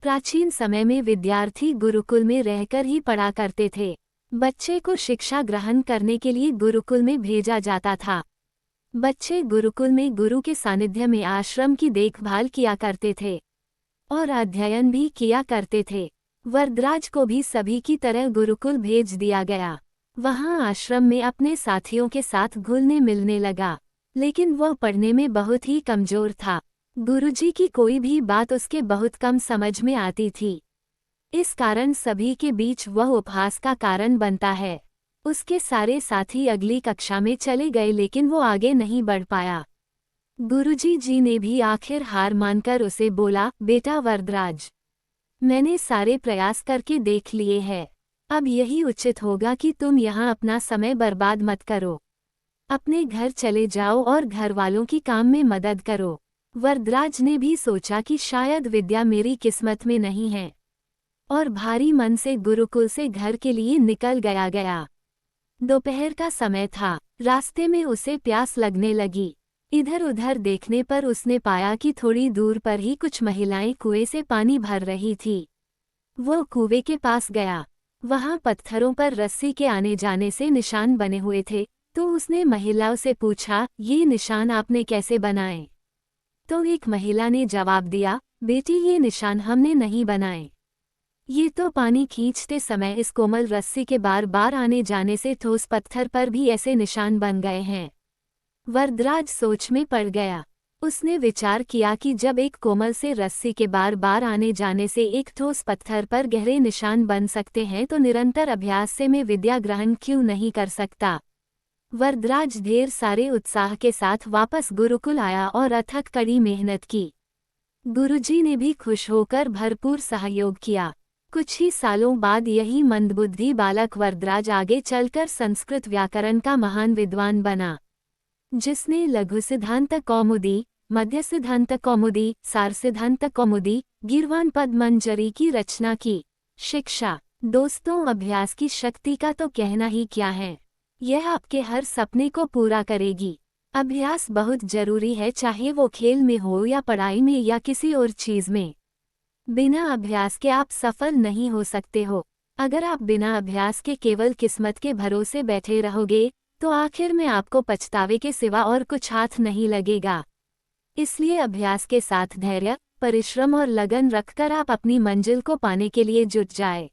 प्राचीन समय में विद्यार्थी गुरुकुल में रहकर ही पढ़ा करते थे। बच्चे को शिक्षा ग्रहण करने के लिए गुरुकुल में भेजा जाता था। बच्चे गुरुकुल में गुरु के सानिध्य में आश्रम की देखभाल किया करते थे और अध्ययन भी किया करते थे। वरदराज को भी सभी की तरह गुरुकुल भेज दिया गया। वहां आश्रम में अपने साथियों के साथ घुलने मिलने लगा, लेकिन वह पढ़ने में बहुत ही कमजोर था। गुरुजी की कोई भी बात उसके बहुत कम समझ में आती थी। इस कारण सभी के बीच वह उपहास का कारण बनता है। उसके सारे साथी अगली कक्षा में चले गए, लेकिन वो आगे नहीं बढ़ पाया। गुरुजी जी ने भी आखिर हार मानकर उसे बोला, बेटा वरदराज, मैंने सारे प्रयास करके देख लिए हैं। अब यही उचित होगा कि तुम यहाँ अपना समय बर्बाद मत करो। अपने घर चले जाओ और घर वालों की काम में मदद करो। वरदराज ने भी सोचा कि शायद विद्या मेरी किस्मत में नहीं है, और भारी मन से गुरुकुल से घर के लिए निकल गया। दोपहर का समय था। रास्ते में उसे प्यास लगने लगी। इधर उधर देखने पर उसने पाया कि थोड़ी दूर पर ही कुछ महिलाएं कुएं से पानी भर रही थी। वो कुएं के पास गया। वहां पत्थरों पर रस्सी के आने जाने से निशान बने हुए थे, तो उसने महिलाओं से पूछा, ये निशान आपने कैसे बनाए? तो एक महिला ने जवाब दिया, बेटी, ये निशान हमने नहीं बनाए। ये तो पानी खींचते समय इस कोमल रस्सी के बार बार आने जाने से ठोस पत्थर पर भी ऐसे निशान बन गए हैं। वरदराज सोच में पड़ गया। उसने विचार किया कि जब एक कोमल से रस्सी के बार बार आने जाने से एक ठोस पत्थर पर गहरे निशान बन सकते हैं, तो निरंतर अभ्यास से मैं विद्या ग्रहण क्यों नहीं कर सकता। वरदराज ढेर सारे उत्साह के साथ वापस गुरुकुल आया और अथक कड़ी मेहनत की। गुरुजी ने भी खुश होकर भरपूर सहयोग किया। कुछ ही सालों बाद यही मंदबुद्धि बालक वरदराज आगे चलकर संस्कृत व्याकरण का महान विद्वान बना, जिसने लघु सिद्धांत कौमुदी, मध्य सिद्धांत कौमुदी, सार सिद्धांत कौमुदी, गीर्वाण पद्मंजरी की रचना की। शिक्षा दोस्तों, अभ्यास की शक्ति का तो कहना ही क्या है। यह आपके हर सपने को पूरा करेगी। अभ्यास बहुत जरूरी है, चाहे वो खेल में हो या पढ़ाई में या किसी और चीज में। बिना अभ्यास के आप सफल नहीं हो सकते हो। अगर आप बिना अभ्यास के केवल किस्मत के भरोसे बैठे रहोगे, तो आखिर में आपको पछतावे के सिवा और कुछ हाथ नहीं लगेगा। इसलिए अभ्यास के साथ धैर्य, परिश्रम और लगन रखकर आप अपनी मंजिल को पाने के लिए जुट जाए।